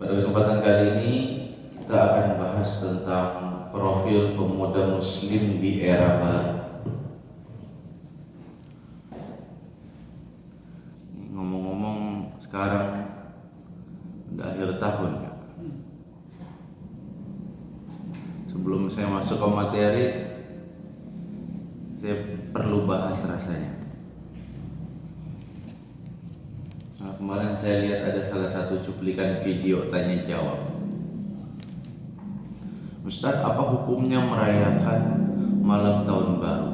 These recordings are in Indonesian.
Pada kesempatan kali ini kita akan bahas tentang profil pemuda muslim di era baru. Ngomong-ngomong, sekarang udah akhir tahun ya. Sebelum saya masuk ke materi, saya perlu bahas rasanya. Nah, kemarin saya lihat ada salah satu cuplikan video tanya jawab. Ustadz, apa hukumnya merayakan malam tahun baru?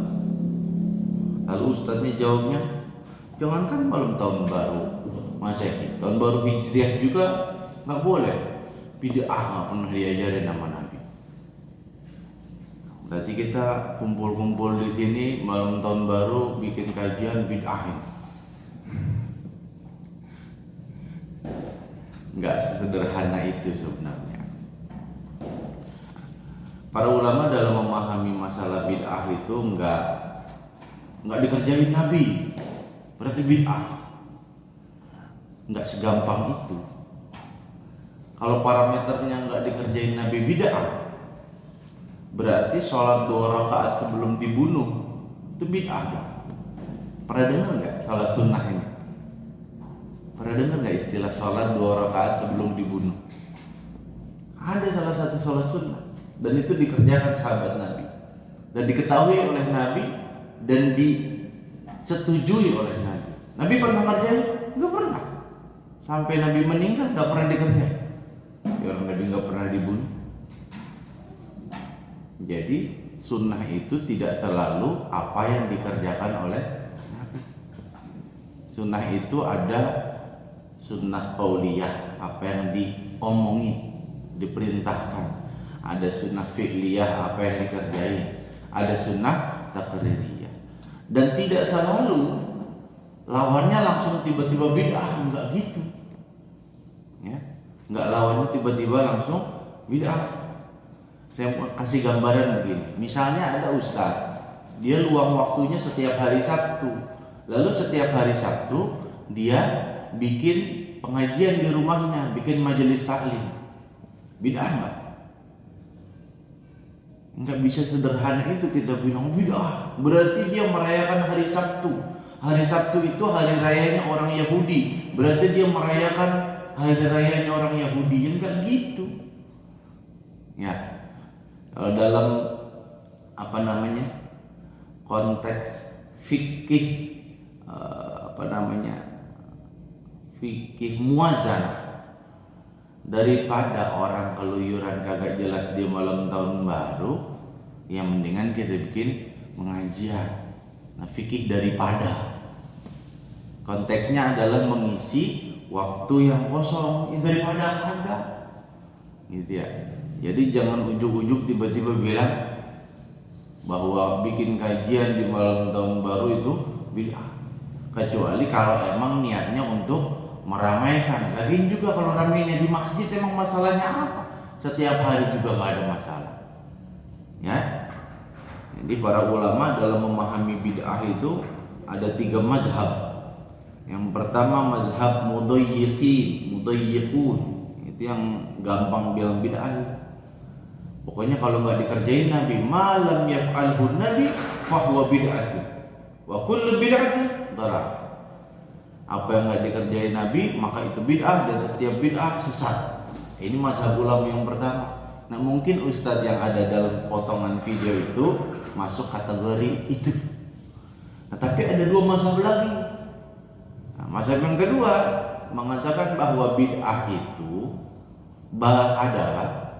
Lalu Ustadznya jawabnya, jangankan malam tahun baru Masehi, tahun baru Hijriah juga nggak boleh. Bid'ah nggak pernah diajarin nama Nabi. Berarti kita kumpul-kumpul di sini malam tahun baru bikin kajian bid'ahin. Nggak sesederhana itu sebenarnya. Para ulama dalam memahami masalah bid'ah itu nggak dikerjain Nabi, berarti bid'ah. Nggak segampang itu. Kalau parameternya nggak dikerjain Nabi bid'ah, berarti sholat 2 rakaat sebelum dibunuh itu bid'ah. Pernah dengar nggak sholat sunnah ini? Pernah dengar nggak istilah sholat 2 rakaat sebelum dibunuh? Ada salah satu sholat sunnah, dan itu dikerjakan sahabat Nabi, dan diketahui oleh Nabi, dan disetujui oleh Nabi. Nabi pernah ngerjain? Nggak pernah. Sampai Nabi meninggal nggak pernah dikerjain. Ya, orang Nabi nggak pernah dibunuh. Jadi sunnah itu tidak selalu apa yang dikerjakan oleh Nabi. Sunnah itu ada sunnah qauliyah, apa yang diomongin, diperintahkan. Ada sunnah fi'liyah, apa yang dikerjain. Ada sunnah takririyah. Dan tidak selalu lawannya langsung tiba-tiba bid'ah, enggak gitu. Ya, enggak lawannya tiba-tiba langsung bid'ah. Saya kasih gambaran begini. Misalnya ada ustadz, dia luang waktunya setiap hari Sabtu. Lalu setiap hari Sabtu dia bikin pengajian di rumahnya, bikin majelis taklim. Bid'ah enggak? Enggak bisa sederhana itu kita bilang bid'ah. Berarti dia merayakan hari Sabtu. Hari Sabtu itu hari rayanya orang Yahudi. Berarti dia merayakan hari rayanya orang Yahudi. Enggak gitu. Ya. Kalau dalam konteks fikih fikih muazanah, daripada orang keluyuran kagak jelas di malam tahun baru, yang mendingan kita bikin pengajian. Nah, fikih daripada konteksnya adalah mengisi waktu yang kosong, daripada kagak gitu ya. Jadi jangan ujuk-ujuk tiba-tiba bilang bahwa bikin kajian di malam tahun baru itu bid'ah, kecuali kalau emang niatnya untuk meramaikan. Lagian juga kalau ramainya di masjid emang masalahnya apa? Setiap hari juga nggak ada masalah. Ya. Jadi para ulama dalam memahami bid'ah itu ada 3 mazhab. Yang pertama mazhab mudayyiqun. Itu yang gampang bilang bid'ah. Pokoknya kalau nggak dikerjain Nabi, malam yaf'alhu Nabi fahuwa bid'atu wa kullu bid'atu dharar. Apa yang nggak dikerjain Nabi maka itu bid'ah, dan setiap bid'ah sesat. Ini mazhab ulama yang pertama. Nah, mungkin ustadz yang ada dalam potongan video itu masuk kategori itu. Nah, tapi ada 2 mazhab lagi. Nah, mazhab yang kedua mengatakan bahwa bid'ah itu adalah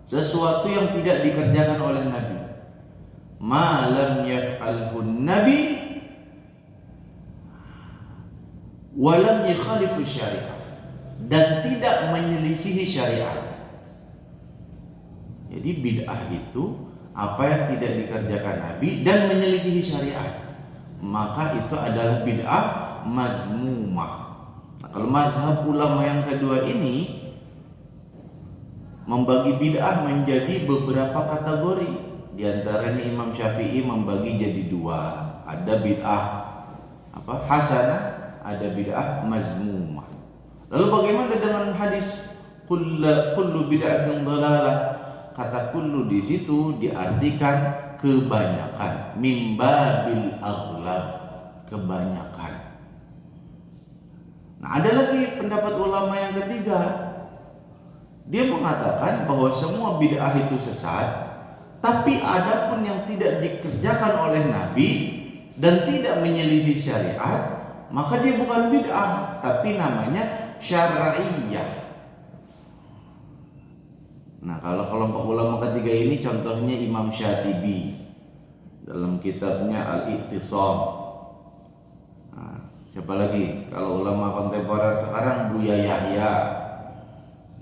sesuatu yang tidak dikerjakan oleh Nabi. Ma lam yaf'alhu Nabi wa lam yukhalifu syariah, dan tidak menyelisihi syariat. Jadi bid'ah itu apa yang tidak dikerjakan Nabi dan menyelisihi syariat, maka itu adalah bid'ah mazmumah. Nah, kalau mazhab ulama yang kedua ini membagi bid'ah menjadi beberapa kategori. Di antaranya Imam Syafi'i membagi jadi 2. Ada bid'ah hasanah, ada bid'ah mazmumah. Lalu bagaimana dengan hadis kullu bid'atin dhalalah. Kata kullu di situ diartikan kebanyakan, mimbabil aghlab, kebanyakan. Nah, ada lagi pendapat ulama yang ketiga. Dia mengatakan bahwa semua bid'ah itu sesat, tapi adapun yang tidak dikerjakan oleh Nabi dan tidak menyelisih syariat, maka dia bukan bid'ah, tapi namanya syar'iyah. Nah, kalau kelompok ulama ketiga ini contohnya Imam Syatibi dalam kitabnya Al-Iqtisam. Nah, siapa lagi? Kalau ulama kontemporer sekarang Buya Yahya.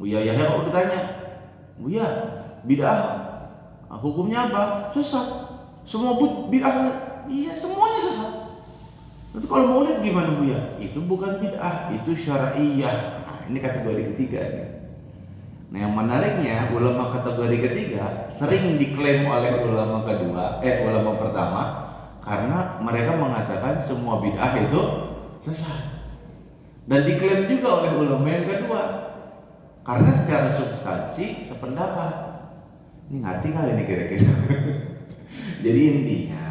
Buya Yahya kalau ditanya, Buya, bid'ah hukumnya apa? Sesat. Semua bid'ah, iya semuanya sesat. Nanti kalau maulid gimana Buya? Itu bukan bid'ah, itu syar'iyah. Nah, ini kategori ketiga nih. Nah, yang menariknya ulama kategori ketiga sering diklaim oleh ulama pertama karena mereka mengatakan semua bid'ah itu sesat. Dan diklaim juga oleh ulama yang kedua karena secara substansi sependapat. Ini ngerti kali ini kira-kira. Jadi intinya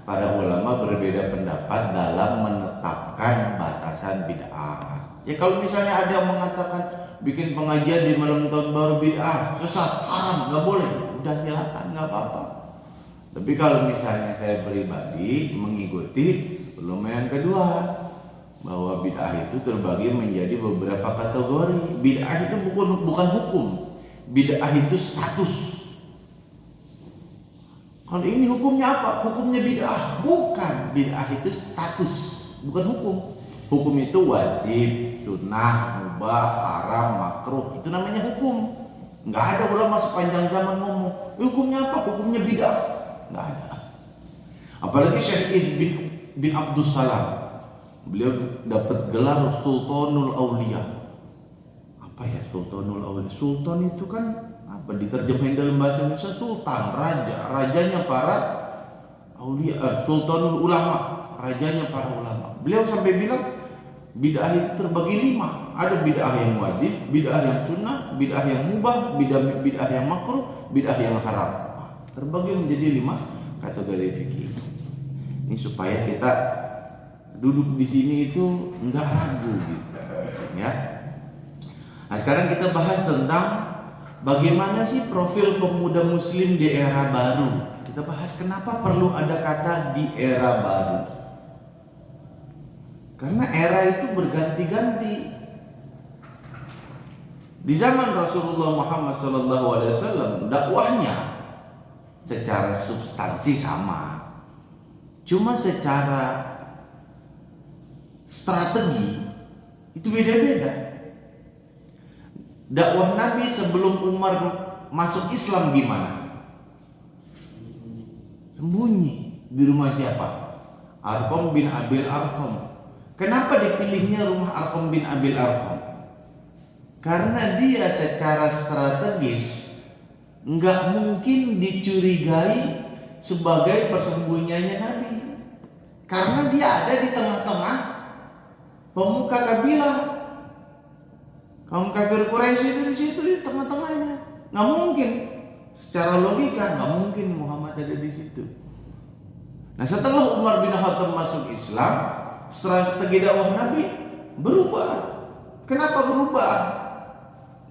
para ulama berbeda pendapat dalam menetapkan batasan bid'ah. Ya kalau misalnya ada yang mengatakan bikin pengajian di malam tahun baru bid'ah, sesat, haram, nggak boleh, udah silakan, nggak apa-apa. Tapi kalau misalnya saya pribadi mengikuti ulama yang kedua, bahwa bid'ah itu terbagi menjadi beberapa kategori. Bid'ah itu bukan hukum, bid'ah itu status. Kalau ini hukumnya apa? Hukumnya bid'ah, bukan. Bid'ah itu status, bukan hukum. Hukum itu wajib, sunnah, mubah, haram, makruh. Itu namanya hukum. Nggak ada ulama sepanjang zaman ngomong hukumnya apa? Hukumnya bid'ah. Nggak ada. Apalagi Syekh Is bin Abdus Salam. Beliau dapat gelar Sultanul Aulia. Apa ya Sultanul Aulia? Sultan itu kan apa? Diterjemahin dalam bahasa Indonesia sultan, raja, rajanya para aulia, Sultanul Ulama, rajanya para ulama. Beliau sampai bilang bid'ah itu terbagi 5. Ada bid'ah yang wajib, bid'ah yang sunnah, bid'ah yang mubah, bid'ah yang makruh, bid'ah yang haram. Terbagi menjadi 5 kategori fikih. Ini supaya kita duduk di sini itu enggak ragu gitu, ya. Nah, sekarang kita bahas tentang bagaimana sih profil pemuda muslim di era baru. Kita bahas kenapa perlu ada kata di era baru. Karena era itu berganti-ganti. Di zaman Rasulullah Muhammad SAW, dakwahnya secara substansi sama, cuma secara strategi itu beda-beda. Dakwah Nabi sebelum Umar masuk Islam gimana? Sembunyi di rumah siapa? Arqam bin Abil Arqam. Kenapa dipilihnya rumah Arqam bin Abil Arqam? Karena dia secara strategis nggak mungkin dicurigai sebagai persembunyiannya Nabi. Karena dia ada di tengah-tengah pemuka kabilah. Kaum kafir Quraisy itu di situ di tengah-tengahnya. Nggak mungkin. Secara logika nggak mungkin Muhammad ada di situ. Nah, setelah Umar bin Khattab masuk Islam, strategi dakwah Nabi berubah. Kenapa berubah?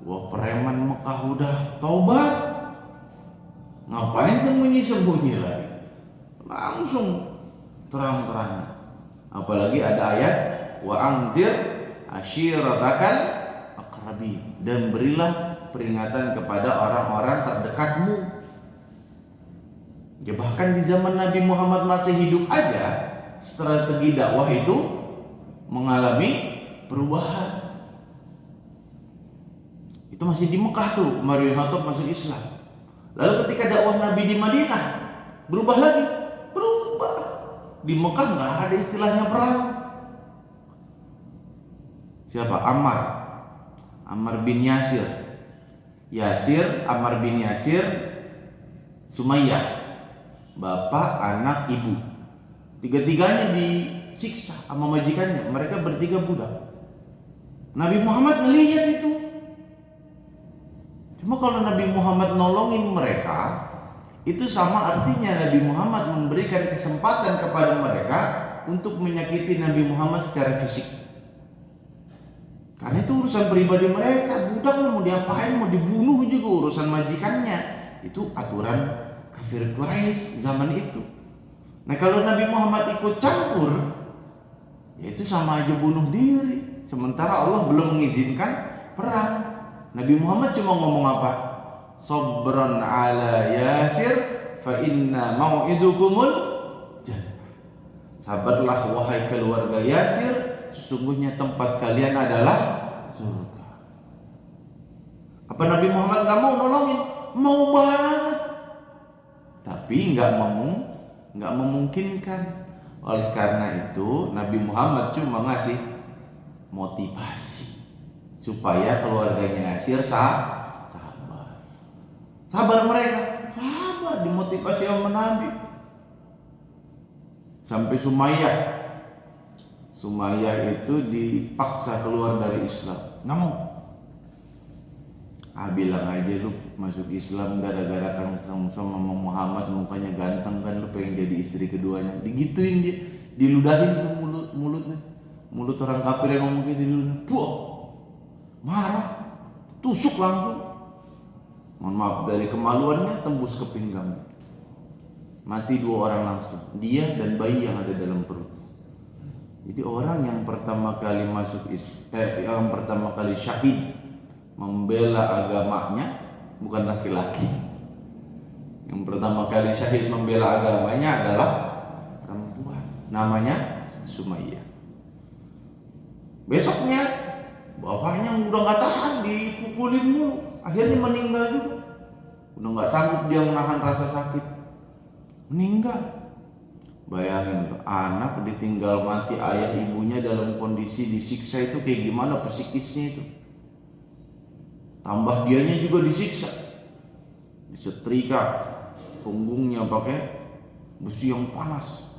Wah, preman Mekah udah taubat, ngapain sembunyi-sembunyi lagi? Langsung terang-terangan. Apalagi ada ayat wa anzir ashiratakal aqrabin, dan berilah peringatan kepada orang-orang terdekatmu. Ya, bahkan di zaman Nabi Muhammad masih hidup aja strategi dakwah itu mengalami perubahan. Itu masih di Mekah tuh, Umar bin Khattab masuk Islam. Lalu ketika dakwah Nabi di Madinah, berubah lagi. Berubah. Di Mekah nggak ada istilahnya perang. Siapa? Ammar bin Yasir, Ammar bin Yasir, Sumayyah, bapak, anak, ibu. Tiga-tiganya disiksa sama majikannya. Mereka bertiga budak. Nabi Muhammad ngelihat itu. Cuma kalau Nabi Muhammad nolongin mereka, itu sama artinya Nabi Muhammad memberikan kesempatan kepada mereka untuk menyakiti Nabi Muhammad secara fisik. Karena itu urusan pribadi mereka. Budak mau diapain, mau dibunuh juga urusan majikannya. Itu aturan kafir Quraisy zaman itu. Nah kalau Nabi Muhammad ikut campur, ya itu sama aja bunuh diri. Sementara Allah belum mengizinkan perang. Nabi Muhammad cuma ngomong apa? Sabran ala Yasir fa inna mau'idukumul jannah. Sabarlah wahai keluarga Yasir, sesungguhnya tempat kalian adalah surga. Apa Nabi Muhammad gak mau nolongin? Mau banget. Tapi gak memungkinkan. Oleh karena itu Nabi Muhammad cuma ngasih motivasi supaya keluarganya Yasir sabar. Sabar mereka, sabar, dimotivasi sama Nabi. Sampai Sumayyah itu dipaksa keluar dari Islam. Nggak mau. Bilang aja lu masuk Islam gara-gara Kang sama Muhammad mukanya ganteng kan, lu pengen jadi istri keduanya. Digituin dia, diludahin tuh mulutnya. Mulut orang kafir yang ngomong kayak diludahin. Puh, marah, tusuk langsung. Mohon maaf, dari kemaluannya tembus ke pinggang. Mati 2 orang langsung, dia dan bayi yang ada dalam perut. Jadi orang yang pertama kali yang pertama kali syahid membela agamanya bukan laki-laki. Yang pertama kali syahid membela agamanya adalah perempuan, namanya Sumayyah. Besoknya bapaknya udah gak tahan, dipukulin mulu, akhirnya meninggal juga. Udah gak sanggup dia menahan rasa sakit, meninggal. Bayangin tuh, anak ditinggal mati ayah ibunya dalam kondisi disiksa, itu kayak gimana psikisnya itu. Tambah dianya juga disiksa, disetrika punggungnya pakai besi yang panas,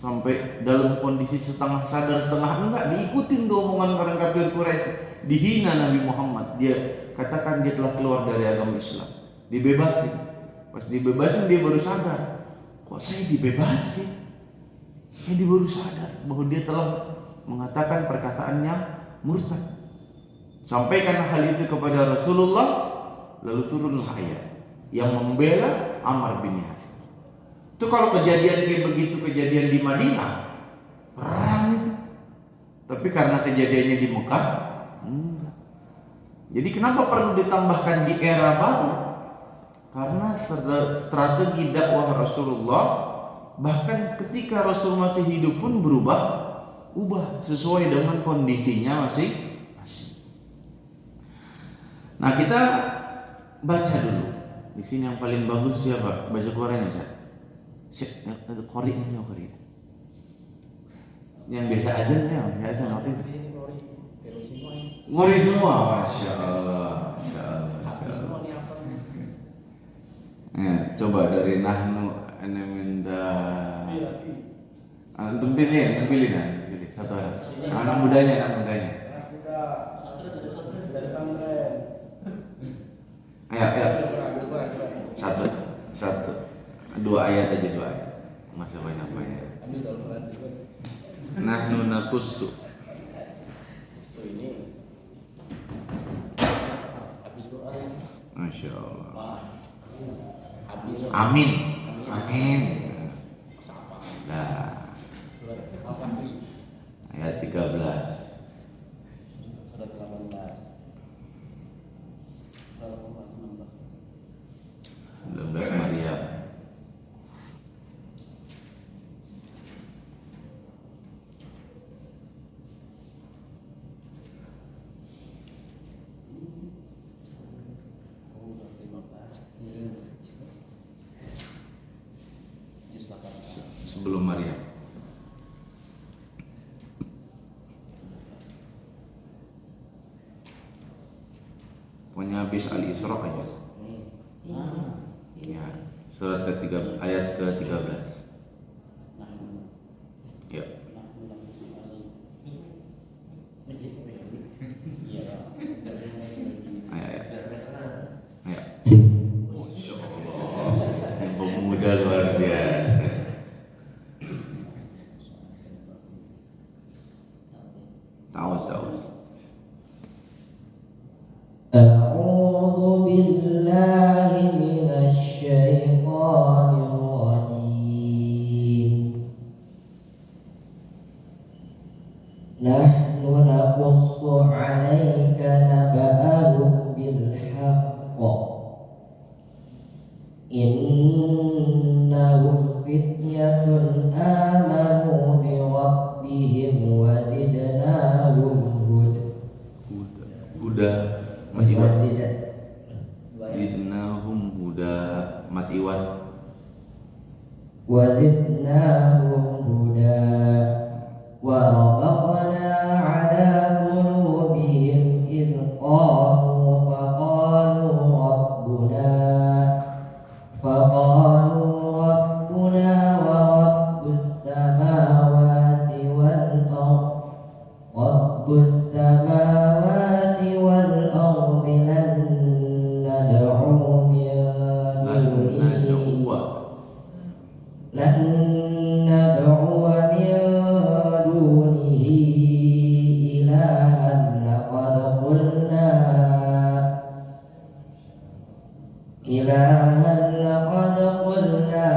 sampai dalam kondisi setengah sadar setengah enggak. Diikutin tuh omongan orang kafir Quraisy, dihina Nabi Muhammad. Dia katakan dia telah keluar dari agama Islam, dibebasin. Pas dibebasin dia baru sadar, kok saya dibebasin? Dia baru sadar bahwa dia telah mengatakan perkataan yang murtad. Sampaikan hal itu kepada Rasulullah, lalu turunlah ayat yang membela Ammar bin Yasir. Itu kalau kejadian kayak begitu, kejadian di Madinah, perang itu. Tapi karena kejadiannya di Mekah, enggak. Jadi kenapa perlu ditambahkan di era baru? Karena strategi dakwah Rasulullah, bahkan ketika Rasul masih hidup pun ubah sesuai dengan kondisinya masing-masing. Nah kita baca dulu. Di sini yang paling bagus siapa? Baca Qur'an ya, Qori. Yang biasa aja ya, biasa waktu itu. Qori semua, masya Allah. Coba dari nahnu ana minta. Antum pilih satu orang. Anak mudanya. Ayo. Satu. 2 ayat aja, 2 ayat. Masa banyak. Nahnu naqussu. Masya Allah. Amin. Nah, ayat 13. 19 Maryam. Sebelum Maryam. Pokoknya habis Al-Isra aja. Ya, surat ke-3 ayat ke-13. Ya. Ayo. أعوذ بالله من الشيطان الرجيم نحن نقص عليك نبأهم بالحق إنهم فتية آمنوا بربهم وزدناهم huda matiwan zidnahum huda matiwan وزدناهم هدى وربطنا على قلوبهم إذ قاموا فقالوا ربنا ورب السماوات والأرض لن ندعو من دونه إلها لقد قلنا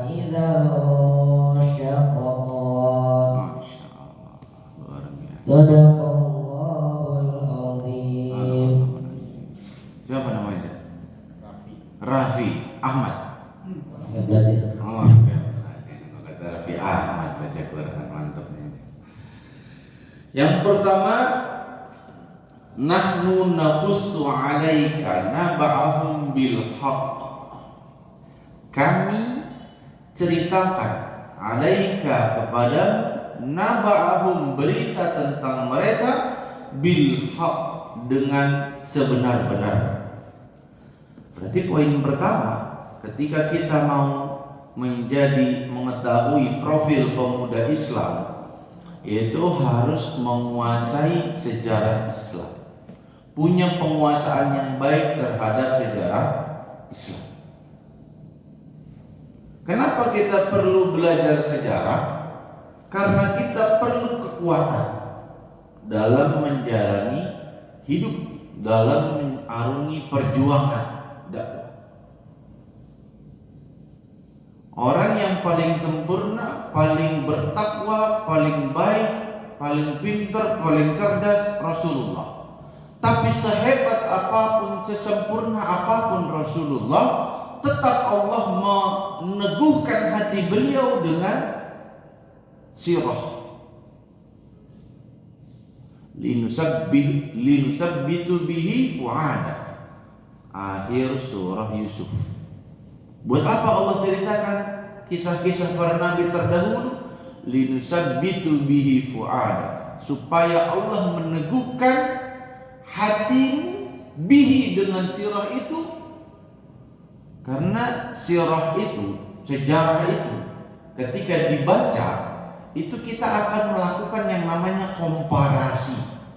إذا شططا صدق الله العظيم. Siapa namanya? Raffi Ahmad. Oh, kata Raffi Ahmad baca Quran, mantap nih. Yang pertama, nahnu naqussu 'alaika naba'ahum bil haqq. Kami ceritakan 'alaika kepada naba'ahum berita tentang mereka bil haqq dengan sebenar-benar. Berarti poin pertama, ketika kita mau mengetahui profil pemuda Islam, yaitu harus menguasai sejarah Islam, punya penguasaan yang baik terhadap sejarah Islam. Kenapa kita perlu belajar sejarah? Karena kita perlu kekuatan dalam menjalani hidup, dalam mengarungi perjuangan dakwah. Orang yang paling sempurna, paling bertakwa, paling baik, paling pintar, paling cerdas Rasulullah. Tapi sehebat apapun, sesempurna apapun Rasulullah, tetap Allah meneguhkan hati beliau dengan sirah. Linusabbitu bihi fu'adak. Akhir surah Yusuf. Buat apa Allah ceritakan kisah-kisah para nabi terdahulu? Linusabbitu bihi fu'adak, supaya Allah meneguhkan hatimu bihi dengan sirah itu. Karena sirah itu, sejarah itu, ketika dibaca, itu kita akan melakukan yang namanya komparasi.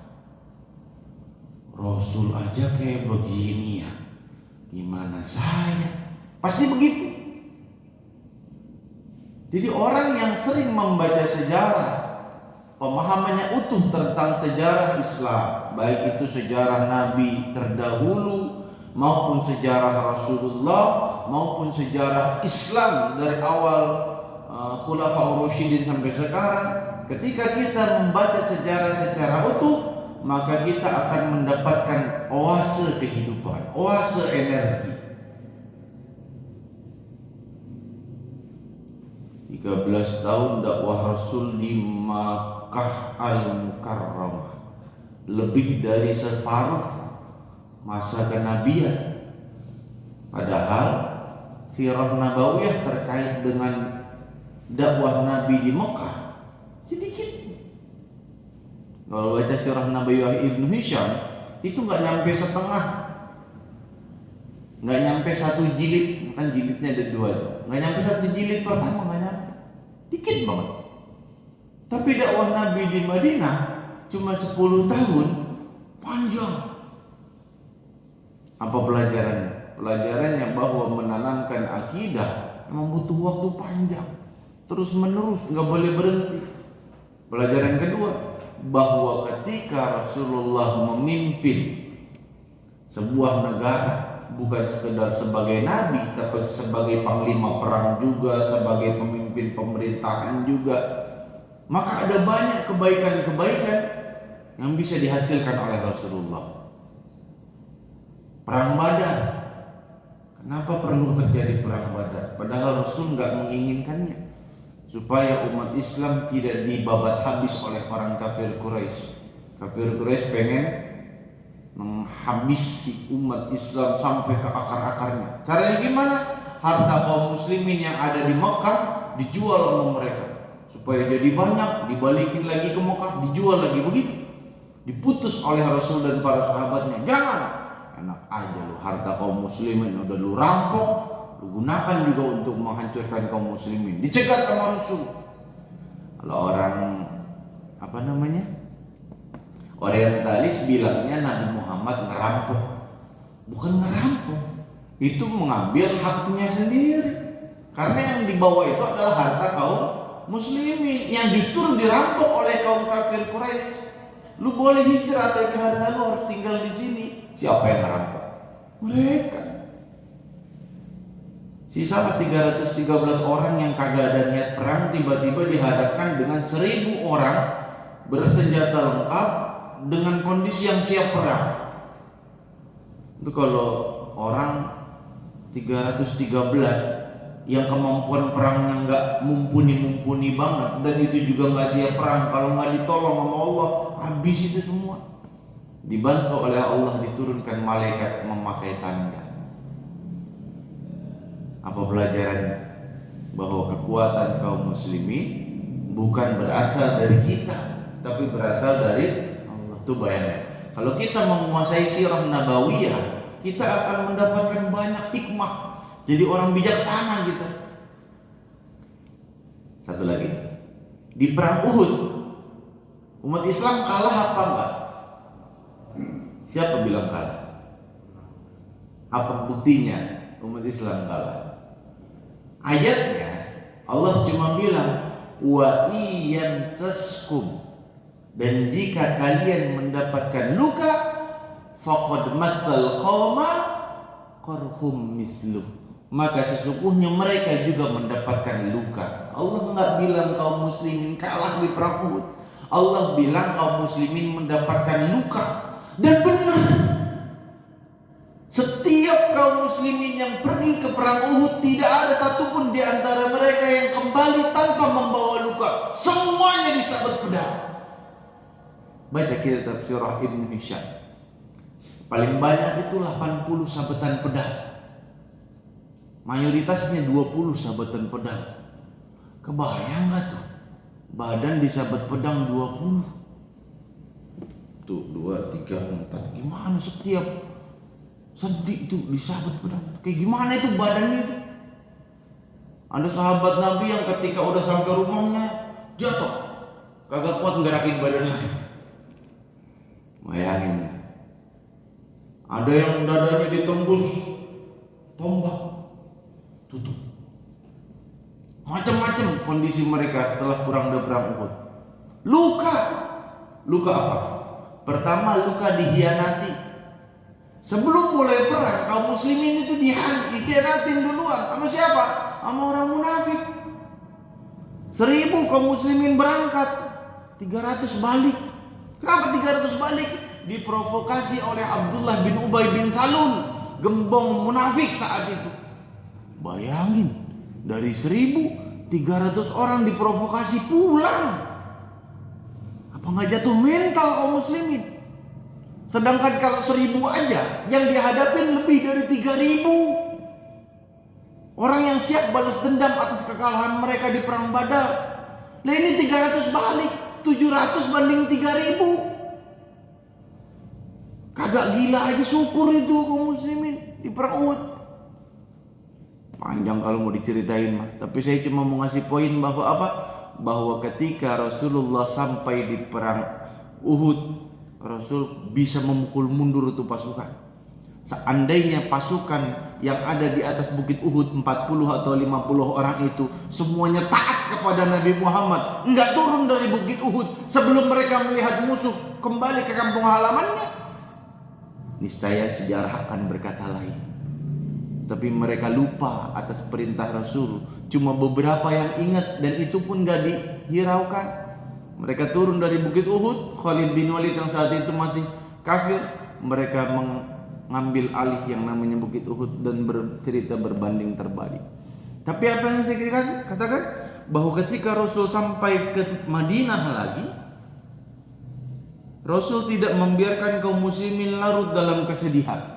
Rasul aja kayak begini ya, gimana saya? Pasti begitu. Jadi orang yang sering membaca sejarah, pemahamannya utuh tentang sejarah Islam, baik itu sejarah Nabi terdahulu maupun sejarah Rasulullah maupun sejarah Islam dari awal Khulafaur Rasyidin sampai sekarang. Ketika kita membaca sejarah secara utuh, maka kita akan mendapatkan oase kehidupan, oase energi. 13 tahun dakwah Rasul di Makkah Al-Mukarramah, lebih dari separuh masa kenabian. Padahal sirah nabawiyah terkait dengan dakwah Nabi di Mekah sedikit. Kalau baca sirah nabawiyah Ibnu Hisham itu nggak nyampe setengah, nggak nyampe satu jilid, kan jilidnya ada 2, nggak nyampe satu jilid pertama, nggak nyampe, dikit banget. Tapi dakwah Nabi di Madinah cuma 10 tahun, panjang. Apa pelajarannya? Pelajarannya bahwa menanamkan akidah memang butuh waktu panjang, terus menerus, nggak boleh berhenti. Pelajaran kedua, bahwa ketika Rasulullah memimpin sebuah negara, bukan sekedar sebagai nabi, tapi sebagai panglima perang juga, sebagai pemimpin pemerintahan juga. Maka ada banyak kebaikan-kebaikan yang bisa dihasilkan oleh Rasulullah. Perang Badar, kenapa perlu terjadi perang Badar? Padahal Rasul nggak menginginkannya, supaya umat Islam tidak dibabat habis oleh orang kafir Quraisy. Kafir Quraisy pengen menghabisi umat Islam sampai ke akar-akarnya. Caranya gimana? Harta kaum muslimin yang ada di Mekah dijual sama mereka, supaya jadi banyak, dibalikin lagi ke Mekah, dijual lagi, begitu. Diputus oleh Rasul dan para sahabatnya. Jangan, enak aja lu, harta kaum muslimin udah lu rampok, lu gunakan juga untuk menghancurkan kaum muslimin. Dicegat sama Rasul. Kalau orang orientalis bilangnya Nabi Muhammad ngerampok. Bukan ngerampok, itu mengambil haknya sendiri. Karena yang dibawa itu adalah harta kaum muslimin yang justru dirampok oleh kaum kafir Quraisy. Lu boleh hijrah, tapi harta lu harus tinggal di sini. Siapa yang ngerampok? Mereka. Sisa 313 orang yang kagak ada niat perang tiba-tiba dihadapkan dengan 1000 orang bersenjata lengkap dengan kondisi yang siap perang. Itu kalau orang 313 yang kemampuan perangnya nggak mumpuni banget, dan itu juga nggak siap perang, kalau nggak ditolong sama Allah habis itu semua. Dibantu oleh Allah, diturunkan malaikat memakai tanda. Apa pelajarannya? Bahwa kekuatan kaum muslimin bukan berasal dari kita, tapi berasal dari Allah. Tuh bayangin, kalau kita menguasai sirah nabawiyah, kita akan mendapatkan banyak hikmah, jadi orang bijaksana kita. Satu lagi, di perang Uhud umat Islam kalah apa enggak? Siapa bilang kalah? Apa buktinya umat Islam kalah? Ayatnya Allah cuma bilang wa iyamsaskum, dan jika kalian mendapatkan luka faqad massal qauma qarhum misluh, maka sesungguhnya mereka juga mendapatkan luka. Allah nggak bilang kaum muslimin kalah di perang Uhud, Allah bilang kaum muslimin mendapatkan luka. Dan benar, setiap kaum muslimin yang pergi ke perang Uhud, tidak ada satupun di antara mereka yang kembali tanpa membawa luka. Semuanya disabet pedang. Baca kitab Sirah Ibn Hisham, paling banyak itu 80 sabetan pedang, mayoritasnya 20 sabetan pedang. Kebayang gak tuh, badan disabet pedang 20. Tuh 2, 3, 4, gimana setiap sendi itu disabet pedang? Kayak gimana itu badannya itu? Ada sahabat Nabi yang ketika udah sampai rumahnya jatuh, kagak kuat ngerakin badan lagi. Bayangin, ada yang dadanya ditembus tombak, tutup. Macam-macam kondisi mereka setelah perang Uhud. Luka apa? Pertama, luka dihianati. Sebelum mulai perang, kaum muslimin itu dihianatin duluan. Sama siapa? Sama orang munafik. 1000 kaum muslimin berangkat, 300 balik. Kenapa 300 balik? Diprovokasi oleh Abdullah bin Ubay bin Salul, gembong munafik saat itu. Bayangin, dari 1300 orang diprovokasi pulang. Apa nggak jatuh mental kaum muslimin? Sedangkan kalau 1000 aja, yang dihadapin lebih dari 3000 orang yang siap balas dendam atas kekalahan mereka di perang Badar. Nah ini 300 balik, 700 banding 3000. Kagak gila aja syukur itu kaum muslimin di perang Uhud. Panjang kalau mau diceritain mah, tapi saya cuma mau ngasih poin bahwa apa? Bahwa ketika Rasulullah sampai di perang Uhud, Rasul bisa memukul mundur itu pasukan. Seandainya pasukan yang ada di atas bukit Uhud 40 atau 50 orang itu semuanya taat kepada Nabi Muhammad, enggak turun dari bukit Uhud sebelum mereka melihat musuh kembali ke kampung halamannya, niscaya sejarah akan berkata lain. Tapi mereka lupa atas perintah Rasul. Cuma beberapa yang ingat, dan itu pun gak dihiraukan. Mereka turun dari Bukit Uhud. Khalid bin Walid yang saat itu masih kafir, mereka mengambil alih yang namanya Bukit Uhud dan bercerita berbanding terbalik. Tapi apa yang saya katakan, bahwa ketika Rasul sampai ke Madinah lagi, Rasul tidak membiarkan kaum muslimin larut dalam kesedihan.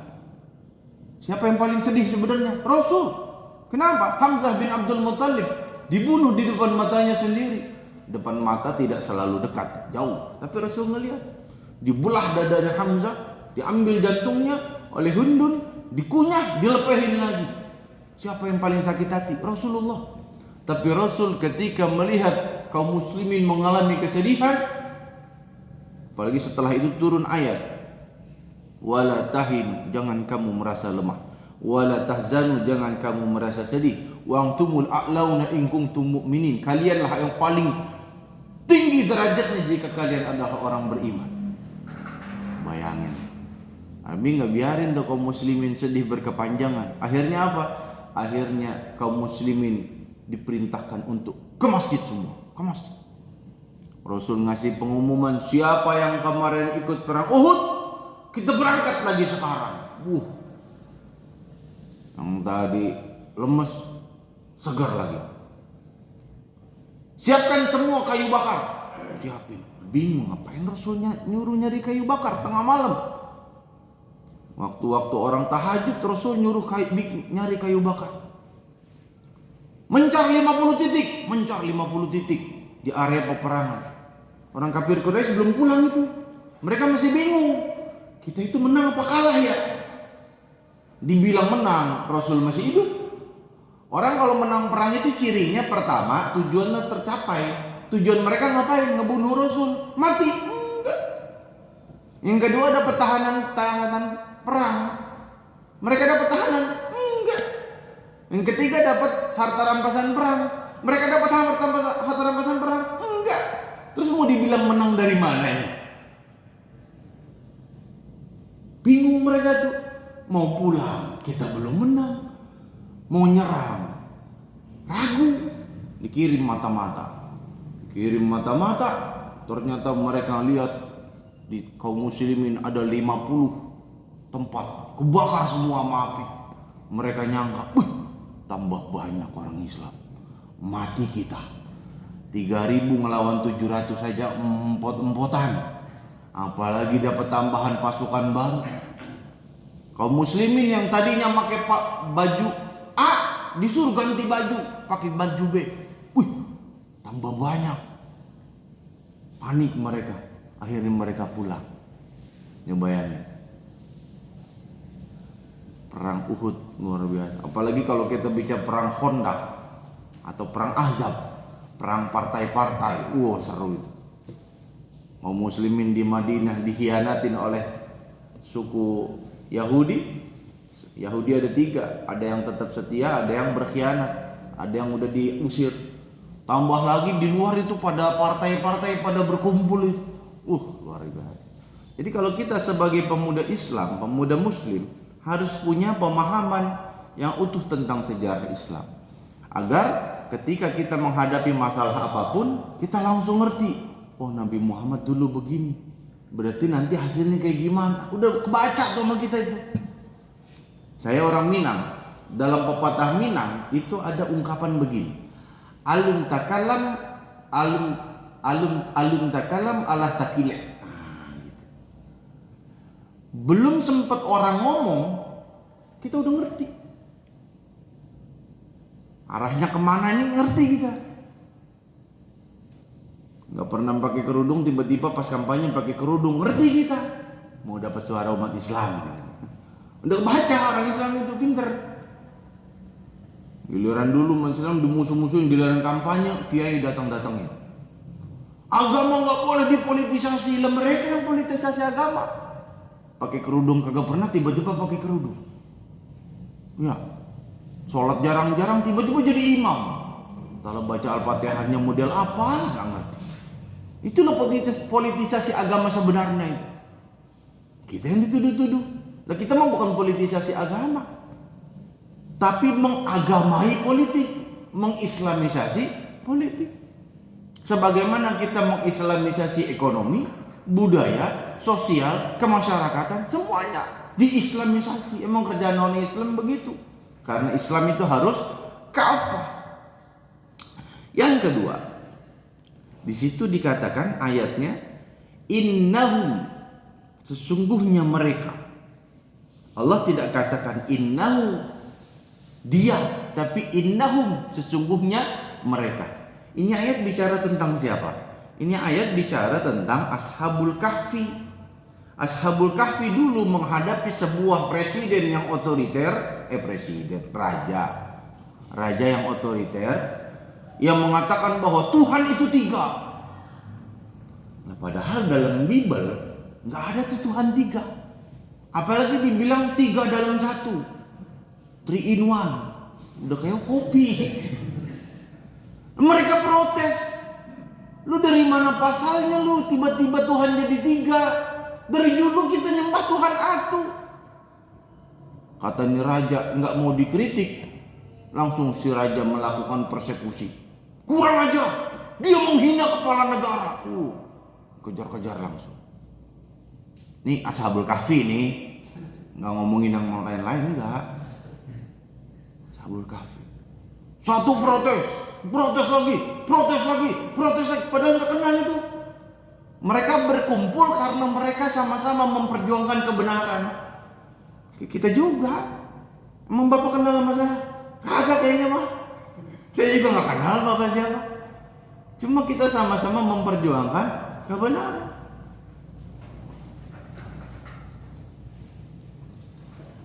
Siapa yang paling sedih sebenarnya? Rasul. Kenapa? Hamzah bin Abdul Muttalib dibunuh di depan matanya sendiri. Depan mata tidak selalu dekat, jauh. Tapi Rasul melihat. Dibelah dada Hamzah, diambil jantungnya oleh Hundun, dikunyah, dilepehin lagi. Siapa yang paling sakit hati? Rasulullah. Tapi Rasul ketika melihat kaum muslimin mengalami kesedihan, apalagi setelah itu turun ayat, wala tahinu, jangan kamu merasa lemah, wala tahzanu, jangan kamu merasa sedih, wa antumul a'launa in kuntum mu'minin, kalianlah yang paling tinggi derajatnya jika kalian adalah orang beriman. Bayangin, Nabi nggak biarin tuh kaum muslimin sedih berkepanjangan. Akhirnya apa? Akhirnya kaum muslimin diperintahkan untuk ke masjid semua, ke masjid. Rasul ngasih pengumuman, siapa yang kemarin ikut perang Uhud, kita berangkat lagi sekarang. Yang tadi lemes, segar lagi. Siapkan semua kayu bakar. Siapin. Bingung, ngapain Rasulnya nyuruh nyari kayu bakar tengah malam? Waktu-waktu orang tahajud, Rasul nyuruh nyari kayu bakar. Mencar 50 titik. Mencar 50 titik di area peperangan. Orang kafir Quraisy belum pulang itu. Mereka masih bingung. Kita itu menang apa kalah ya? Dibilang menang, Rasul masih hidup. Orang kalau menang perang itu cirinya pertama tujuannya tercapai. Tujuan mereka ngapain? Ngebunuh Rasul, mati? Enggak. Yang kedua dapat tahanan perang. Mereka dapat tahanan? Enggak. Yang ketiga dapat harta rampasan perang. Mereka dapat harta rampasan perang? Enggak. Terus mau dibilang menang dari mana ini? Bingung mereka tuh. Mau pulang, kita belum menang. Mau nyerang, ragu. Dikirim mata-mata. Ternyata mereka lihat di kaum muslimin ada 50 tempat kebakar semua sama api. Mereka nyangka, tambah banyak orang Islam, mati kita. 3.000 ngelawan 700 saja empot-empotan, apalagi dapat tambahan pasukan baru. Kaum muslimin yang tadinya pakai baju A disuruh ganti baju, pakai baju B. Tambah banyak. Panik mereka. Akhirnya mereka pulang. Bayangin. Perang Uhud luar biasa. Apalagi kalau kita bicara perang Khandaq atau perang Ahzab, perang partai-partai. Seru itu. Kaum muslimin di Madinah dikhianatin oleh suku Yahudi. Yahudi ada 3, ada yang tetap setia, ada yang berkhianat, ada yang udah diusir. Tambah lagi di luar itu pada partai-partai pada berkumpul itu. Luar biasa. Jadi kalau kita sebagai pemuda Islam, pemuda Muslim, harus punya pemahaman yang utuh tentang sejarah Islam, agar ketika kita menghadapi masalah apapun, kita langsung ngerti. Nabi Muhammad dulu begini, berarti nanti hasilnya kayak gimana? Udah kebaca tuh sama kita itu. Saya orang Minang. Dalam pepatah Minang itu ada ungkapan begini. Alun takalam ala takile. Gitu. Belum sempat orang ngomong, kita udah ngerti. Arahnya kemana ini ngerti kita. Gak pernah pakai kerudung, tiba-tiba pas kampanye pakai kerudung, ngerti kita. Mau dapat suara umat Islam. Udah baca orang Islam itu pinter. Giliran dulu Islam dimusuh-musuhin, giliran kampanye kiai datang-datangin. Agama nggak boleh dipolitisasi. Lah mereka yang politisasi agama. Pakai kerudung kagak pernah, tiba-tiba pakai kerudung. Ya, sholat jarang-jarang, tiba-tiba jadi imam. Kalau baca Al-Fatihahnya model apa? Nggak ngerti. Itulah politisasi agama sebenarnya itu. Kita yang dituduh-tuduh. Nah, kita mah bukan politisasi agama, tapi mengagamai politik, mengislamisasi politik. Sebagaimana kita mengislamisasi ekonomi, budaya, sosial, kemasyarakatan, semuanya diislamisasi. Emang kerjaan non-Islam begitu. Karena Islam itu harus kafah. Yang kedua, di situ dikatakan ayatnya, innahum, sesungguhnya mereka. Allah tidak katakan innahu, dia, tapi innahum, sesungguhnya mereka. Ini ayat bicara tentang siapa? Ini ayat bicara tentang Ashabul Kahfi. Ashabul Kahfi dulu menghadapi sebuah presiden yang otoriter, raja yang otoriter, yang mengatakan bahwa Tuhan itu 3. Nah, padahal dalam Bible nggak ada tuh Tuhan 3. Apalagi dibilang 3 dalam 1, 3 in 1, udah kayak kopi. Mereka protes. Lu dari mana pasalnya lu tiba-tiba Tuhan jadi 3? Dari dulu kita nyembah Tuhan atu. Kata nih raja nggak mau dikritik, langsung si raja melakukan persekusi. Kurang aja, dia menghina kepala negara. Kejar-kejar langsung. Nih Ashabul Kahfi nih, nggak ngomongin yang lain-lain enggak. Ashabul Kahfi. Satu protes lagi, padahal nggak kenal itu. Mereka berkumpul karena mereka sama-sama memperjuangkan kebenaran. Kita juga. Emang Bapak kenal sama saya? Kagak kayaknya mah. Saya juga nggak kenal Bapak siapa. Cuma kita sama-sama memperjuangkan kebenaran.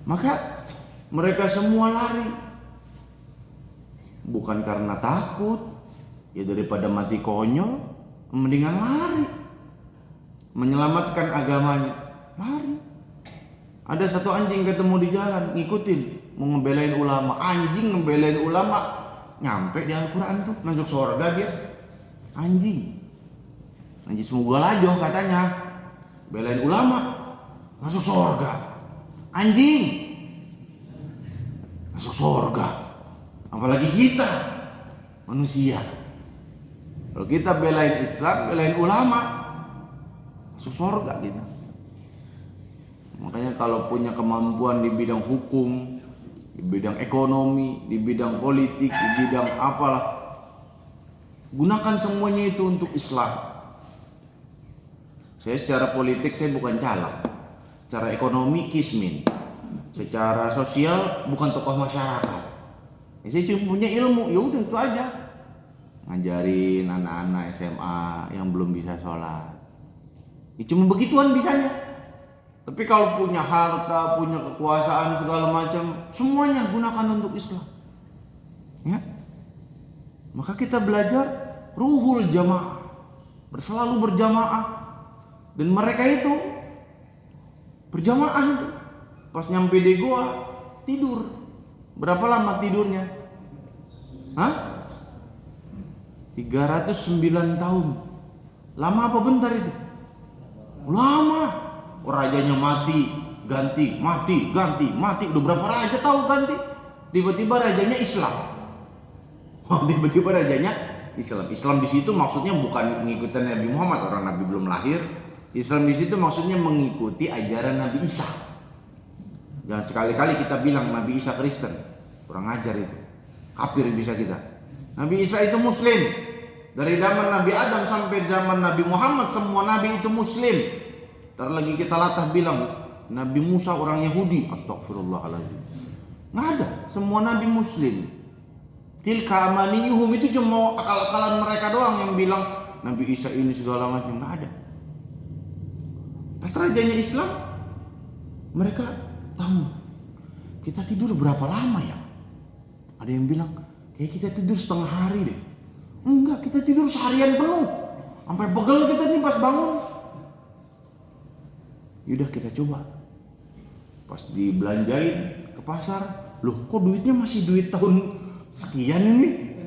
Maka mereka semua lari. Bukan karena takut, ya daripada mati konyol, mendingan lari. Menyelamatkan agamanya, lari. Ada satu anjing ketemu di jalan, ngikutin, mau ngebelain ulama. Anjing ngebelain ulama, nyampe di Al-Quran tuh, masuk surga dia. Anjing semoga lajoh katanya, belain ulama, masuk surga. Anjing masuk surga. Apalagi kita manusia. Kalau kita belain Islam, belain ulama, masuk surga kita. Makanya kalau punya kemampuan di bidang hukum, di bidang ekonomi, di bidang politik, di bidang apalah, gunakan semuanya itu untuk Islam. Saya secara politik saya bukan caleg, secara ekonomi kismin, secara sosial bukan tokoh masyarakat. Saya cuma punya ilmu, ya udah itu aja. Ngajarin anak-anak SMA yang belum bisa sholat. Ya cuma begituan bisanya. Tapi kalau punya harta, punya kekuasaan segala macam, semuanya gunakan untuk Islam. Ya. Maka kita belajar ruhul jamaah, selalu berjamaah. Dan mereka itu berjamaah itu. Pas nyampe di gua tidur. Berapa lama tidurnya? 309 tahun. Lama apa bentar itu? Lama. Rajanya mati, ganti, mati, ganti, mati. Udah berapa raja tahu ganti? Tiba-tiba rajanya Islam. Tiba-tiba rajanya Islam. Islam di situ maksudnya bukan mengikuti Nabi Muhammad, orang Nabi belum lahir. Islam di situ maksudnya mengikuti ajaran Nabi Isa. Jangan sekali-kali kita bilang Nabi Isa Kristen, kurang ajar itu, kafir bisa kita. Nabi Isa itu Muslim. Dari zaman Nabi Adam sampai zaman Nabi Muhammad, semua Nabi itu Muslim. Ntar lagi kita latah bilang Nabi Musa orang Yahudi, astagfirullahaladzim. Nggak ada, semua Nabi Muslim. Tilka amaniyuhum, itu cuma akal-akalan mereka doang yang bilang Nabi Isa ini segala macam. Nggak ada. Pas rajanya Islam, mereka tahu kita tidur berapa lama ya? Ada yang bilang kayak kita tidur setengah hari deh. Enggak, kita tidur seharian penuh. Sampai pegel kita nih pas bangun. Yaudah kita coba. Pas dibelanjain ke pasar, loh kok duitnya masih duit tahun sekian ini?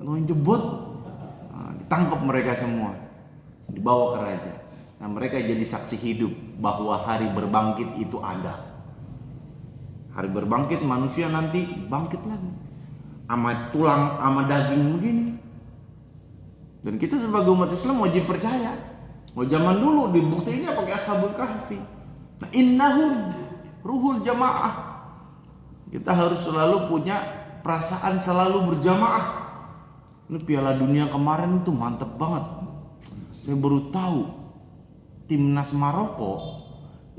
Tahun jebot. Nah, ditangkap mereka semua, dibawa ke raja. Nah mereka jadi saksi hidup bahwa hari berbangkit itu ada. Hari berbangkit manusia nanti bangkit lagi, sama tulang sama daging begini. Dan kita sebagai umat Islam wajib percaya. Zaman dulu dibuktinya pakai Ashabul Kahfi. Nah, innahum ruhul jamaah. Kita harus selalu punya perasaan selalu berjamaah. Ini Piala Dunia kemarin itu mantep banget. Saya baru tahu timnas Maroko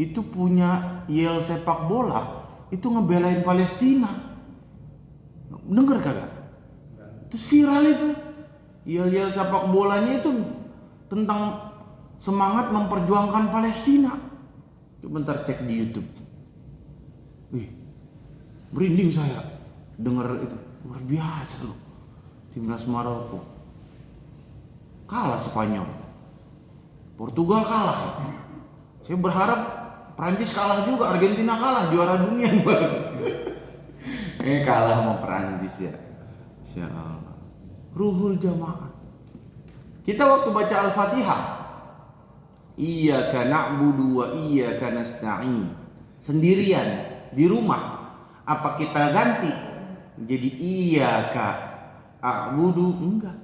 itu punya yel sepak bola itu ngebelain Palestina. Dengar kagak? Itu viral itu. Yel-yel sepak bolanya itu tentang semangat memperjuangkan Palestina. Bentar cek di YouTube. Wih, merinding saya dengar itu. Luar biasa loh. Timnas Maroko kalah Spanyol. Portugal kalah. Saya berharap Prancis kalah juga, Argentina kalah, juara dunia baru. Kalah sama Prancis ya. Insya Allah. Ruhul jamaah. Kita waktu baca Al-Fatihah, iyyaka na'budu wa iyyaka nasta'in, sendirian di rumah, apa kita ganti jadi iyyaka a'budu? Enggak.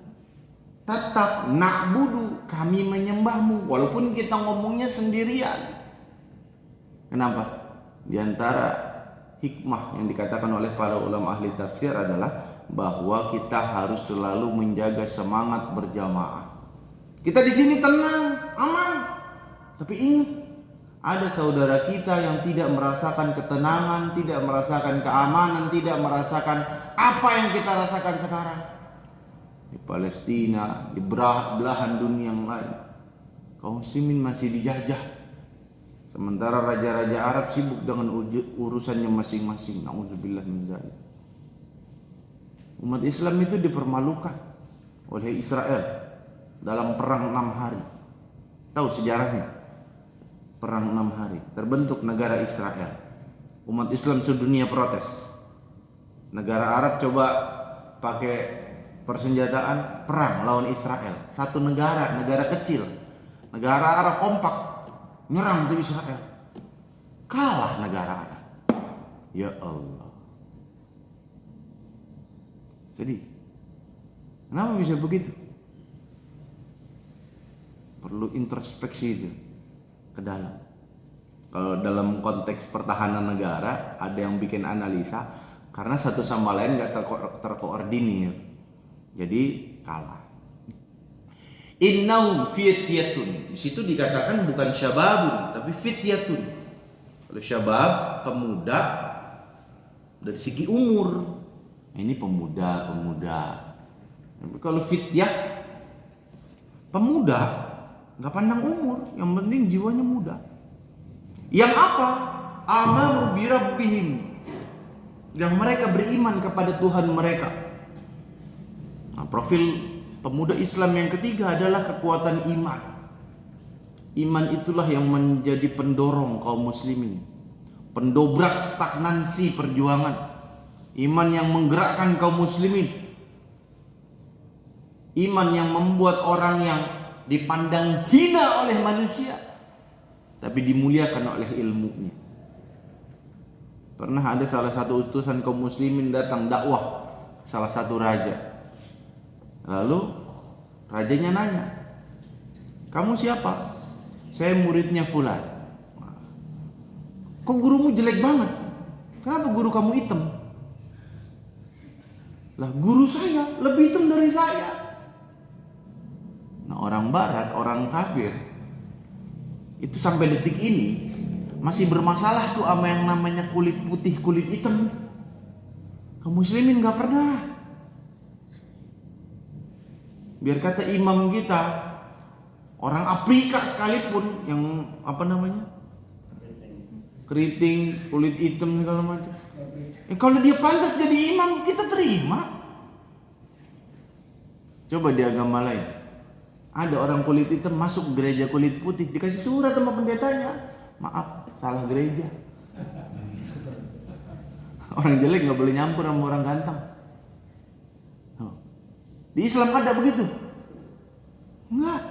Tetap na'budu, kami menyembahmu, walaupun kita ngomongnya sendirian. Kenapa? Di antara hikmah yang dikatakan oleh para ulama ahli tafsir adalah bahwa kita harus selalu menjaga semangat berjamaah. Kita di sini tenang, aman. Tapi ingat, ada saudara kita yang tidak merasakan ketenangan, tidak merasakan keamanan, tidak merasakan apa yang kita rasakan sekarang. Di Palestina, di belahan dunia yang lain, kaum muslimin masih dijajah. Sementara raja-raja Arab sibuk dengan urusannya masing-masing. Nauzubillah min dzalik. Umat Islam itu dipermalukan oleh Israel dalam perang 6 hari. Tahu sejarahnya? Perang 6 hari. Terbentuk negara Israel. Umat Islam sedunia protes. Negara Arab coba pakai persenjataan perang lawan Israel. Satu negara kecil. Negara Arab kompak nyerang ke Israel. Kalah negara Arab. Ya Allah. Sedih. Kenapa bisa begitu? Perlu introspeksi itu ke dalam. Kalau dalam konteks pertahanan negara ada yang bikin analisa karena satu sama lain gak terkoordinir. Jadi kalah. Innahum fityatun. Di situ dikatakan bukan syababun tapi fityatun. Kalau syabab pemuda dari segi umur. Ini pemuda. Tapi kalau fityah pemuda nggak pandang umur, yang penting jiwanya muda. Yang apa? Amanu bi rabbihim. Yang mereka beriman kepada Tuhan mereka. Nah, profil pemuda Islam yang ketiga adalah kekuatan iman. Iman itulah yang menjadi pendorong kaum muslimin, pendobrak stagnansi perjuangan. Iman yang menggerakkan kaum muslimin. Iman yang membuat orang yang dipandang hina oleh manusia tapi dimuliakan oleh ilmunya. Pernah ada salah satu utusan kaum muslimin datang dakwah salah satu raja. Lalu rajanya nanya, "Kamu siapa?" "Saya muridnya fulan." "Kok gurumu jelek banget? Kenapa guru kamu hitam?" "Lah guru saya lebih hitam dari saya." Nah, orang barat, orang kafir itu sampai detik ini masih bermasalah tuh sama yang namanya kulit putih, kulit hitam. Kaum muslimin gak pernah. Biar kata imam kita, orang Afrika sekalipun yang apa namanya, keriting, kulit hitam segala macam. Kalau dia pantas jadi imam, kita terima. Coba di agama lain, ada orang kulit hitam masuk gereja kulit putih, dikasih surat sama pendetanya, "Maaf, salah gereja." Orang jelek nggak boleh nyampur sama orang ganteng. Di Islam ada begitu? Enggak.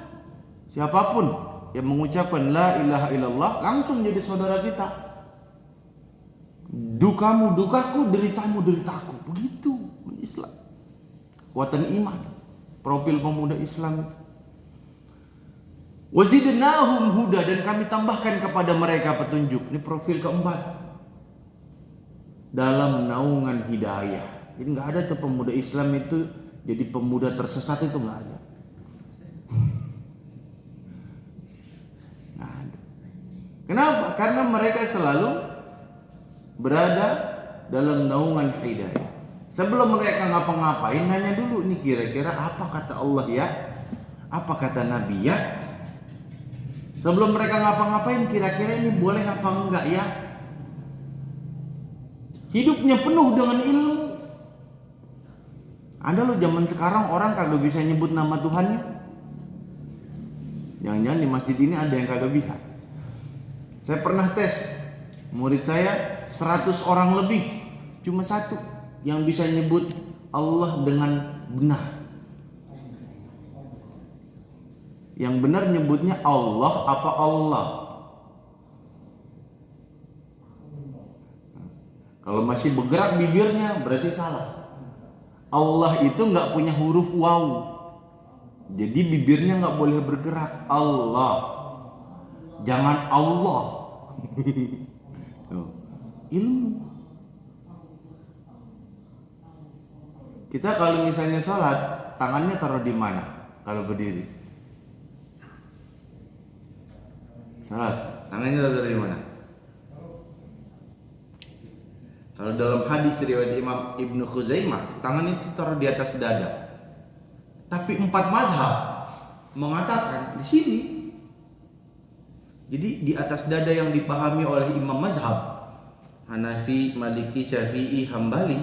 Siapapun yang mengucapkan la ilaha illallah langsung jadi saudara kita. Dukamu dukaku, deritamu deritaku. Begitu Islam. Kekuatan iman. Profil pemuda Islam itu. Wazidnahum huda, dan kami tambahkan kepada mereka petunjuk. Ini profil keempat. Dalam naungan hidayah. Jadi nggak ada tuh pemuda Islam itu jadi pemuda tersesat, itu nggak ada. Nggak ada. Kenapa? Karena mereka selalu berada dalam naungan hidayah. Sebelum mereka ngapa-ngapain, nanya dulu, ini kira-kira apa kata Allah ya? Apa kata Nabi ya? Sebelum mereka ngapa-ngapain, kira-kira ini boleh apa enggak ya? Hidupnya penuh dengan ilmu. Ada loh zaman sekarang orang kagak bisa nyebut nama Tuhannya. Jangan-jangan di masjid ini ada yang kagak bisa. Saya pernah tes murid saya 100 orang lebih, cuma satu yang bisa nyebut Allah dengan benar. Yang benar nyebutnya Allah apa Allah. Kalau masih bergerak bibirnya berarti salah. Allah itu nggak punya huruf waw, jadi bibirnya nggak boleh bergerak. Allah, jangan Allah. Ilmu. Kita kalau misalnya sholat, tangannya taruh di mana? Kalau berdiri, sholat, tangannya taruh di mana? Kalau dalam hadis riwayat Imam Ibnu Khuzaimah, tangan itu taruh di atas dada. Tapi 4 mazhab mengatakan di sini. Jadi di atas dada yang dipahami oleh imam mazhab Hanafi, Maliki, Syafi'i, Hambali,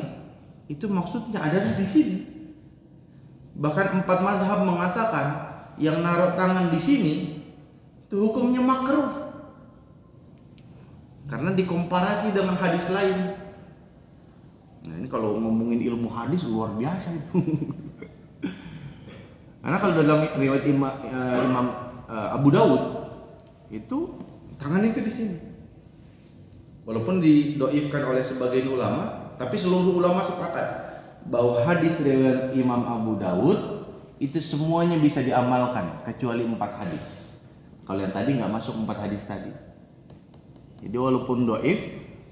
itu maksudnya adalah di sini. Bahkan 4 mazhab mengatakan yang naruh tangan di sini itu hukumnya makruh. Karena dikomparasi dengan hadis lain. Nah, ini kalau ngomongin ilmu hadis luar biasa itu. Karena kalau dalam riwayat Imam Abu Daud itu tangan itu di sini. Walaupun didoifkan oleh sebagian ulama, tapi seluruh ulama sepakat bahwa hadis riwayat Imam Abu Daud itu semuanya bisa diamalkan kecuali 4 hadis. Kalau yang tadi nggak masuk 4 hadis tadi. Jadi walaupun doif,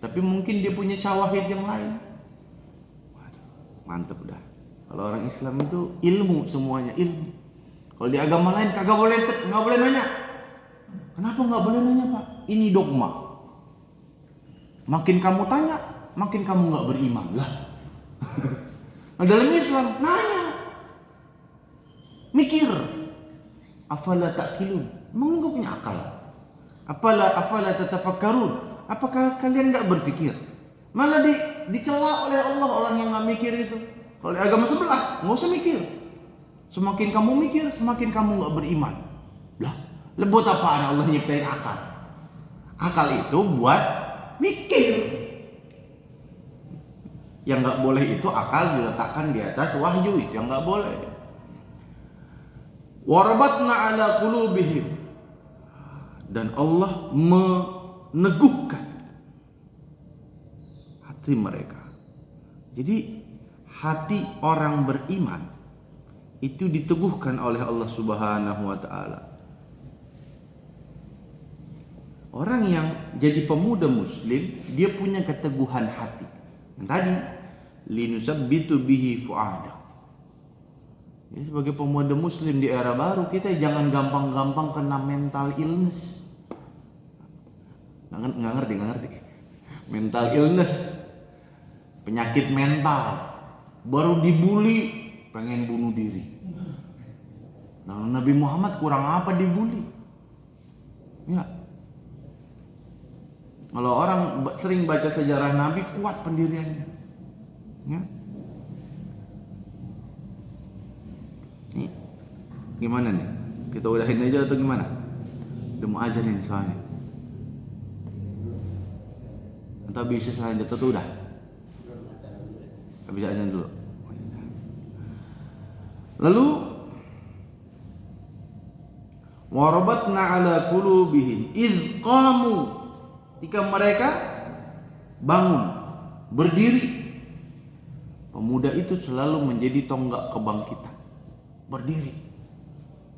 tapi mungkin dia punya syawahid yang lain. Mantep dah. Kalau orang Islam itu ilmu, semuanya ilmu. Kalau di agama lain kagak boleh, nggak boleh nanya. Kenapa nggak boleh nanya, Pak? Ini dogma. Makin kamu tanya, makin kamu nggak beriman lah. Nah, dalam Islam nanya, mikir. Afala ta'qilun? Emang nggak punya akal? Afala tatafakkarun? Apakah kalian nggak berpikir? Malah dicela oleh Allah orang yang nggak mikir itu. Kalau di agama sebelah nggak usah mikir. Semakin kamu mikir, semakin kamu nggak beriman. Lah, buat apaan Allah nyiptain akal? Akal itu buat mikir. Yang nggak boleh itu akal diletakkan di atas wahyu, itu yang nggak boleh. Warabatna ala qulubihim, dan Allah meneguhkan hati mereka. Jadi hati orang beriman itu diteguhkan oleh Allah Subhanahu wa taala. Orang yang jadi pemuda muslim, dia punya keteguhan hati. Yang tadi linusabbitu bihi fuada. Jadi sebagai pemuda muslim di era baru, kita jangan gampang-gampang kena mental illness. Nggak ngerti. Mental illness, penyakit mental. Baru dibully, pengen bunuh diri. Nah, Nabi Muhammad kurang apa dibully? Ya. Kalau orang sering baca sejarah Nabi, kuat pendiriannya. Ya. Nih, gimana nih? Kita udahin aja atau gimana? Udah mau azan ini soalnya. Atau bisa selanjutnya tuh udah? Bisa azan dulu. Lalu warabatna ala qulubihim iz qamu, ketika mereka bangun, berdiri. Pemuda itu selalu menjadi tonggak kebangkitan. Berdiri.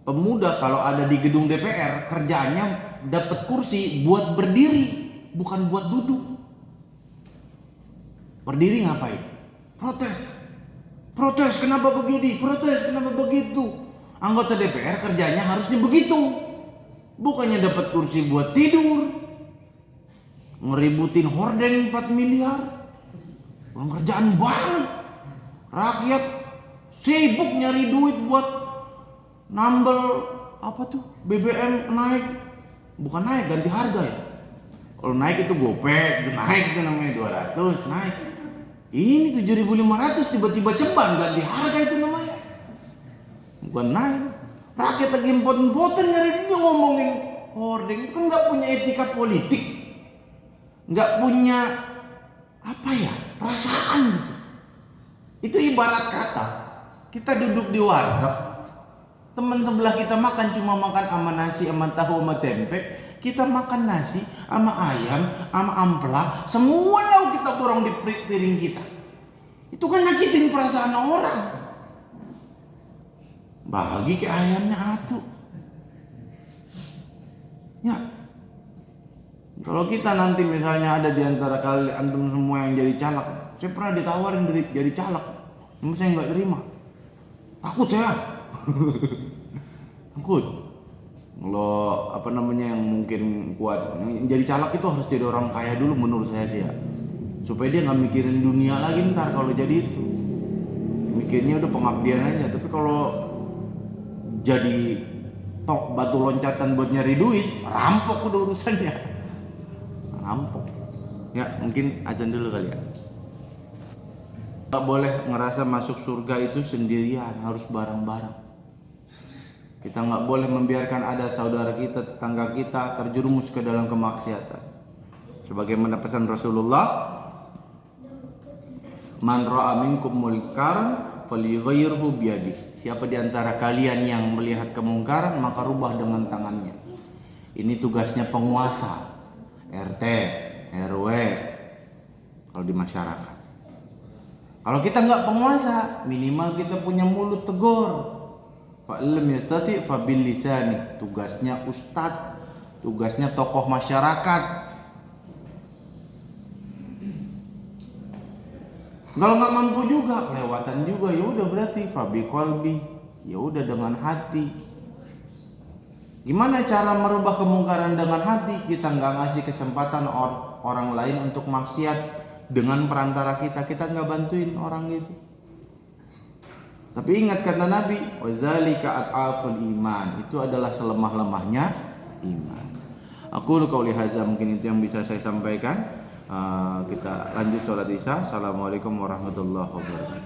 Pemuda kalau ada di gedung DPR kerjaannya dapat kursi buat berdiri, bukan buat duduk. Berdiri ngapain? Protes. Protes kenapa begini? Protes kenapa begitu? Anggota DPR kerjanya harusnya begitu. Bukannya dapat kursi buat tidur, ngeributin hordeng 4 miliar. Orang kerjaan banget. Rakyat sibuk nyari duit buat nambel apa tuh? BBM naik. Bukan naik, ganti harga ya. Kalau naik itu gopek, itu naik itu namanya 200, naik. Ini 7.500 tiba-tiba ceban ganti harga itu namanya. Bukan naik. Rakyat lagi empot-empotan nyari dia ngomongin hordeng. Itu kan nggak punya etika politik, nggak punya apa ya, perasaan gitu. Itu ibarat kata kita duduk di warteg, teman sebelah kita makan cuma makan sama nasi, sama tahu, sama tempe. Kita makan nasi sama ayam, sama ampela, semua lauk kita borong di piring kita. Itu kan nyakitin perasaan orang. Bagi ke ayamnya atuh. Ya. Kalau kita nanti misalnya ada di antara kalian antum semua yang jadi caleg, saya pernah ditawarin jadi caleg, namun saya nggak terima. Takut saya. Takut. Kalau apa namanya yang mungkin kuat, jadi caleg itu harus jadi orang kaya dulu menurut saya sih ya, supaya dia nggak mikirin dunia lagi ntar kalau jadi itu. Mikirnya udah pengabdian aja. Tapi kalau jadi tok batu loncatan buat nyari duit, rampok udah urusannya. Rampok. Ya mungkin azan dulu kali ya. Tak boleh ngerasa masuk surga itu sendirian, harus bareng-bareng. Kita nggak boleh membiarkan ada saudara kita, tetangga kita terjerumus ke dalam kemaksiatan. Sebagaimana pesan Rasulullah, man ra'a minkum munkaran falyughayyirhu biyadihi. Siapa di antara kalian yang melihat kemungkaran maka rubah dengan tangannya. Ini tugasnya penguasa, RT, RW, kalau di masyarakat. Kalau kita nggak penguasa, minimal kita punya mulut tegur. Fa'illam yastati fabil lisani. Tugasnya ustadz, tugasnya tokoh masyarakat. Kalau nggak mampu juga, kelewatan juga, ya udah berarti fabi qalbi, ya udah dengan hati. Gimana cara merubah kemungkaran dengan hati? Kita nggak ngasih kesempatan orang lain untuk maksiat dengan perantara kita nggak bantuin orang itu. Tapi ingat kata Nabi, wadzalika at'aful iman, itu adalah selemah-lemahnya iman. Aku qauli hadza, mungkin itu yang bisa saya sampaikan. Kita lanjut sholat isya. Assalamualaikum warahmatullahi wabarakatuh.